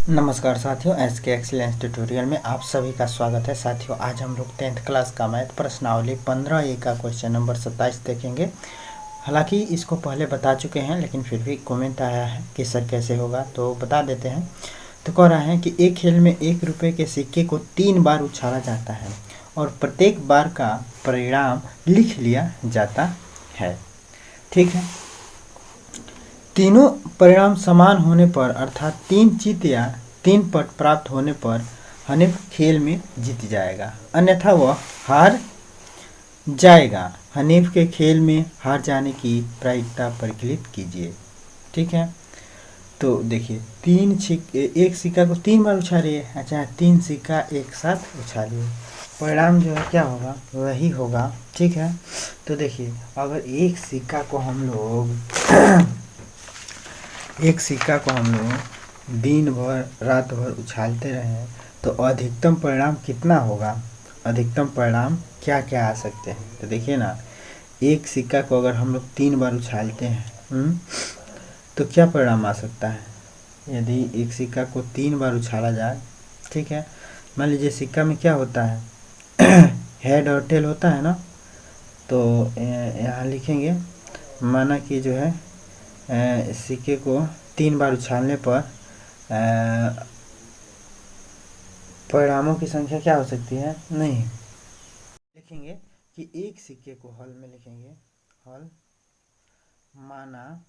नमस्कार साथियों, एस के एक्सीलेंस ट्यूटोरियल में आप सभी का स्वागत है। साथियों, आज हम लोग 10th क्लास का मैथ प्रश्नावली 15A का क्वेश्चन नंबर 27 देखेंगे। हालांकि इसको पहले बता चुके हैं, लेकिन फिर भी कमेंट आया है कि सर कैसे होगा, तो बता देते हैं। तो कह रहा है कि एक खेल में 1 रुपये के सिक्के को 3 बार उछाला जाता है और प्रत्येक बार का परिणाम लिख लिया जाता है। ठीक है, तीनों परिणाम समान होने पर अर्थात 3 चित या 3 पट प्राप्त होने पर हनीफ खेल में जीत जाएगा, अन्यथा वह हार जाएगा। हनीफ के खेल में हार जाने की प्रायिकता परिकलित कीजिए। ठीक है, तो देखिए एक सिक्का को 3 बार उछालिए। अच्छा, 3 सिक्का एक साथ उछालिए, परिणाम जो है क्या होगा, वही होगा। ठीक है, तो देखिए अगर एक सिक्का को हम लोग दिन भर रात भर उछालते रहें तो अधिकतम परिणाम कितना होगा, अधिकतम परिणाम क्या क्या आ सकते हैं। तो देखिए ना, एक सिक्का को अगर हम लोग 3 बार उछालते हैं तो क्या परिणाम आ सकता है। यदि एक सिक्का को 3 बार उछाला जाए, ठीक है, मान लीजिए सिक्का में क्या होता है हेड और टेल होता है ना, तो यहाँ लिखेंगे माना कि जो है सिक्के को 3 बार उछालने पर परिणामों की संख्या क्या हो सकती है, नहीं लिखेंगे कि एक सिक्के को हल में लिखेंगे, हल माना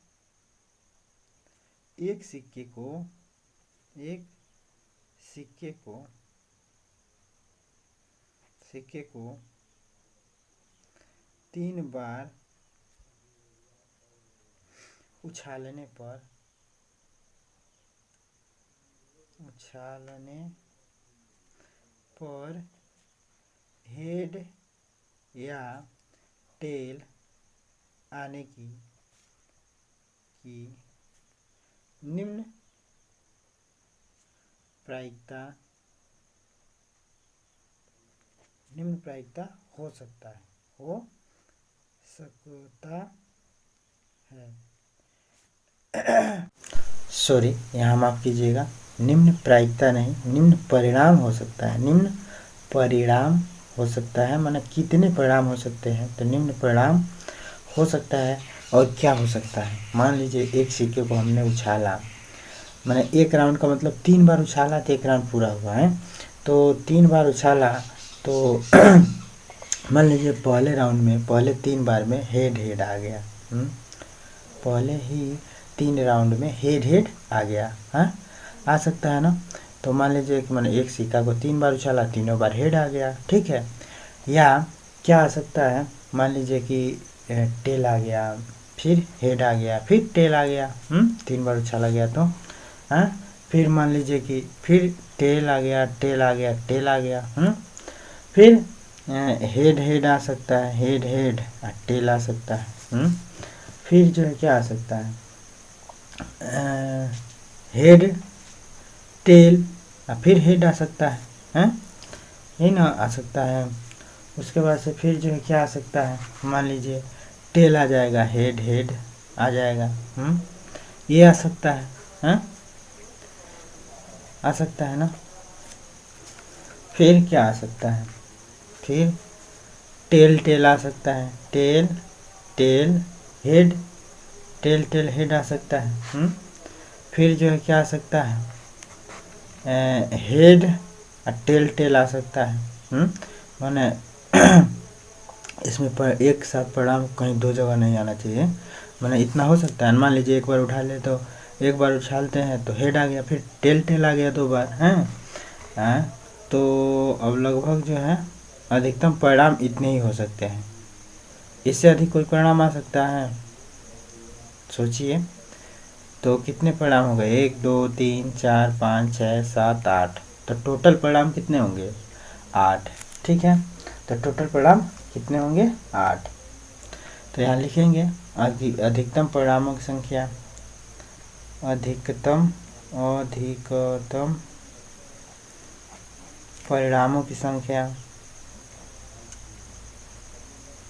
एक सिक्के को 3 बार उछालने पर हेड या टेल आने की निम्न प्रायिकता हो सकता है। सॉरी, यहाँ माफ कीजिएगा, निम्न प्रायिकता नहीं, निम्न परिणाम हो सकता है। निम्न परिणाम हो सकता है माने कितने परिणाम हो सकते हैं, तो निम्न परिणाम हो सकता है। और क्या हो सकता है, मान लीजिए एक सिक्के को हमने उछाला, मैंने एक राउंड का मतलब 3 बार उछाला तो एक राउंड पूरा हुआ है, तो 3 बार उछाला तो मान लीजिए पहले राउंड में पहले 3 बार में हेड आ गया। पहले ही 3 राउंड में हेड आ गया, हाँ आ सकता है ना। तो मान लीजिए कि मैंने एक सिक्का को 3 बार उछाला, तीनों बार हेड आ गया। ठीक है, या क्या आ सकता है, मान लीजिए कि टेल आ गया, फिर हेड आ गया, फिर टेल आ गया। 3 बार उछाला गया तो हाँ, फिर मान लीजिए कि फिर टेल आ गया, टेल आ गया, टेल आ गया। फिर हेड आ सकता है, हेड टेल आ सकता है। फिर जो है क्या आ सकता है, हेड टेल फिर हेड आ सकता है, यही ना आ सकता है। उसके बाद से फिर जो है क्या आ सकता है, मान लीजिए टेल आ जाएगा, हेड आ जाएगा। ये आ सकता है, आ सकता है ना। फिर क्या आ सकता है, फिर टेल आ सकता है, टेल हेड, टेल हेड आ सकता है। फिर जो है क्या आ सकता है, हेड टेल आ सकता है। मैंने इसमें पर एक साथ परिणाम कहीं 2 जगह नहीं आना चाहिए, मैंने इतना हो सकता है। मान लीजिए एक बार उठा ले तो एक बार उछालते हैं तो हेड आ गया, फिर टेल आ गया 2 बार हैं, तो अब लगभग जो है अधिकतम परिणाम इतने ही हो सकते हैं। इससे अधिक कोई परिणाम आ सकता है, सोचिए। तो कितने परिणाम हो गए, 1 2 3 4 5 6 7 8, तो टोटल परिणाम कितने होंगे, 8। ठीक है, तो टोटल परिणाम कितने होंगे, 8। तो यहाँ लिखेंगे अधिकतम परिणामों की संख्या, अधिकतम परिणामों की संख्या,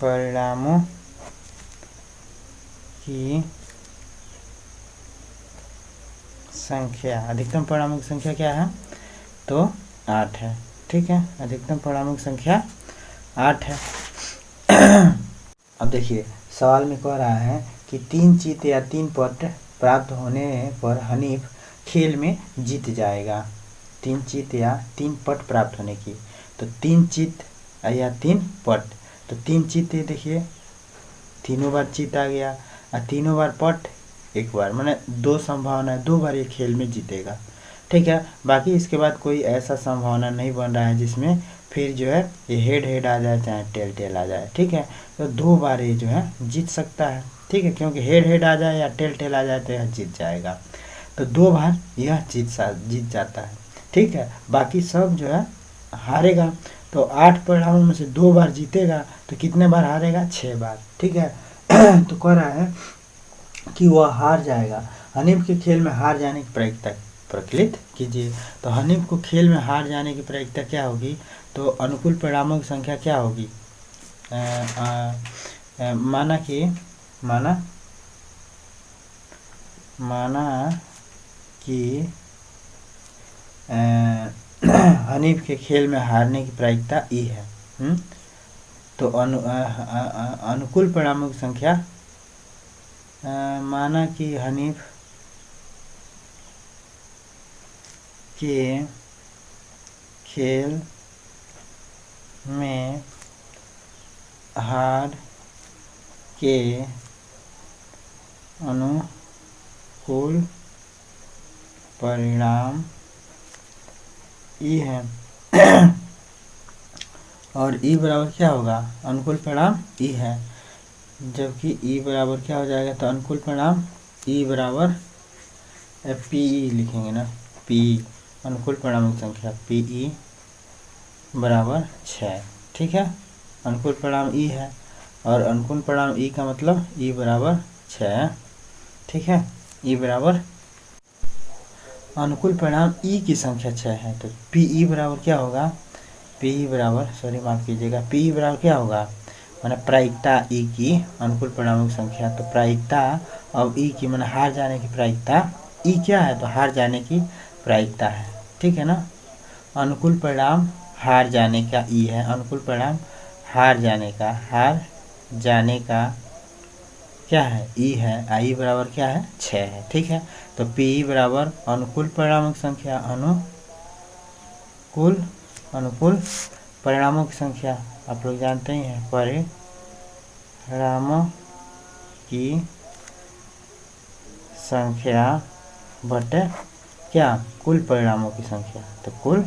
परिणामों की संख्या, अधिकतम परिणामों की संख्या क्या है? तो 8 है। ठीक है, अधिकतम परिणामों की संख्या 8 है। अब देखिए सवाल में कह रहा है कि 3 चित या 3 पट प्राप्त होने पर हनीफ खेल में जीत जाएगा। 3 चित या 3 पट प्राप्त होने की, तो 3 चित या 3 पट, तो 3 चित देखिए तीनों बार चित आ गया और तीनों बार पट एक बार, मैंने 2 संभावना है, 2 बार ये खेल में जीतेगा। ठीक है, बाकी इसके बाद कोई ऐसा संभावना नहीं बन रहा है जिसमें फिर जो है ये हेड हेड आ जाए चाहे टेल टेल आ जाए। ठीक है, तो 2 बार ये जो है जीत सकता है। ठीक है, क्योंकि हेड हेड आ जाए या टेल टेल आ जाए तो यह जीत जाएगा, तो 2 बार यह जीत जाता है। ठीक है, बाकी सब जो है हारेगा। तो 8 परिणामों में से 2 बार जीतेगा तो कितने बार हारेगा? 6 बार। ठीक है, तो कह रहा है कि वह हार जाएगा। हनीफ के खेल में हार जाने की प्रायिकता प्रकलित कीजिए। तो हनीफ को खेल में हार जाने की प्रायिकता क्या होगी? तो अनुकूल परिणामों की संख्या क्या होगी? माना कि हनीफ के खेल में हारने की प्रायिकता ई है। तो अनुकूल परिणामों की संख्या, माना कि हनीफ के खेल में हार के अनुकूल परिणाम ई है। और ई बराबर क्या होगा? अनुकूल परिणाम ई है, जबकि ई बराबर क्या हो जाएगा? तो अनुकूल परिणाम ई बराबर पी लिखेंगे ना, पी अनुकूल परिणामों की संख्या पी बराबर 6। ठीक है, अनुकूल परिणाम ई है और अनुकूल परिणाम ई का मतलब ई बराबर 6। ठीक है, ई बराबर अनुकूल परिणाम ई की संख्या 6 है, तो पी ई बराबर क्या होगा? पी ई बराबर, सॉरी माफ़ कीजिएगा, पी ई बराबर क्या होगा? मैंने प्रायिकता ई की अनुकूल परिणामों की संख्या, तो प्रायिकता अब ई की मैंने हार जाने की प्रायिकता ई क्या है? तो हार जाने की प्रायिकता है। ठीक है ना, अनुकूल परिणाम हार जाने का ई है, अनुकूल परिणाम हार जाने का क्या है? ई है। आई बराबर क्या है? 6 है। ठीक है, तो पी ई बराबर अनुकूल परिणामों की संख्या, अनुकूल परिणामों की संख्या आप लोग जानते ही हैं, परिणामों की संख्या बटे क्या? कुल परिणामों की संख्या, तो कुल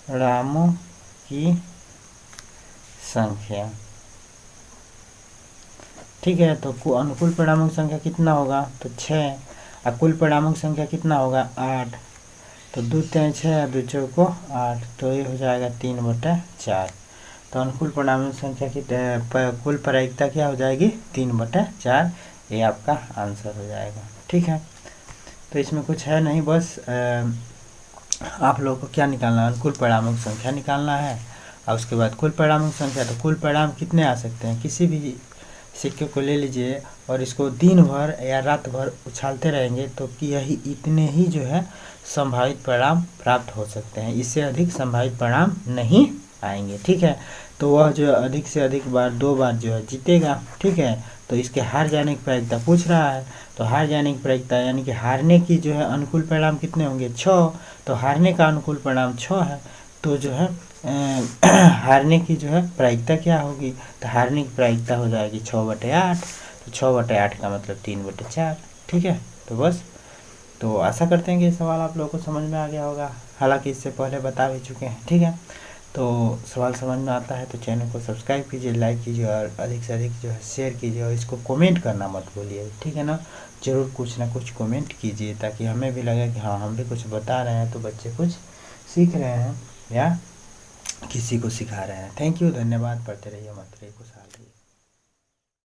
परिणामों की संख्या। ठीक है, तो अनुकूल परिणामों की संख्या कितना होगा? तो 6, और कुल परिणामों की संख्या कितना होगा? 8, तो 2 3 6 2 चौको 8, तो ये हो जाएगा 3/4। तो अनुकूल परिणामों की संख्या की कुल प्रायिकता क्या हो जाएगी? 3/4, ये आपका आंसर हो जाएगा। ठीक है, तो इसमें कुछ है नहीं, बस आप लोगों को क्या निकालना है? अनुकूल परिणामों की संख्या निकालना है, और उसके बाद कुल परिणामों की संख्या। तो कुल परिणाम कितने आ सकते हैं? किसी भी सिक्के को ले लीजिए और इसको दिन भर या रात भर उछालते रहेंगे तो कि यही इतने ही जो है संभावित परिणाम प्राप्त हो सकते हैं, इससे अधिक संभावित परिणाम नहीं आएंगे। ठीक है, तो वह जो अधिक से अधिक बार 2 बार जो है जीतेगा। ठीक है, तो इसके हार जाने की प्रायिकता पूछ रहा है, तो हार जाने की प्रायिकता यानी कि हारने की जो है अनुकूल परिणाम कितने होंगे? 6, तो हारने का अनुकूल परिणाम 6 है, तो जो है हारने की जो है प्रायिकता क्या होगी? तो हारने की प्रायिकता हो जाएगी 6/8, तो 6/8 का मतलब 3/4। ठीक है, तो बस, तो आशा करते हैं कि ये सवाल आप लोगों को समझ में आ गया होगा, हालांकि इससे पहले बता भी चुके हैं। ठीक है, तो सवाल समझ में आता है तो चैनल को सब्सक्राइब कीजिए, लाइक कीजिए और अधिक से अधिक जो है शेयर कीजिए, और इसको कमेंट करना मत भूलिए। ठीक है ना, ज़रूर कुछ ना कुछ कमेंट कीजिए ताकि हमें भी लगे कि हाँ हम भी कुछ बता रहे हैं तो बच्चे कुछ सीख रहे हैं या किसी को सिखा रहे हैं। थैंक यू, धन्यवाद, पढ़ते रहिए, मत रहिए, खुशहाल रहिए।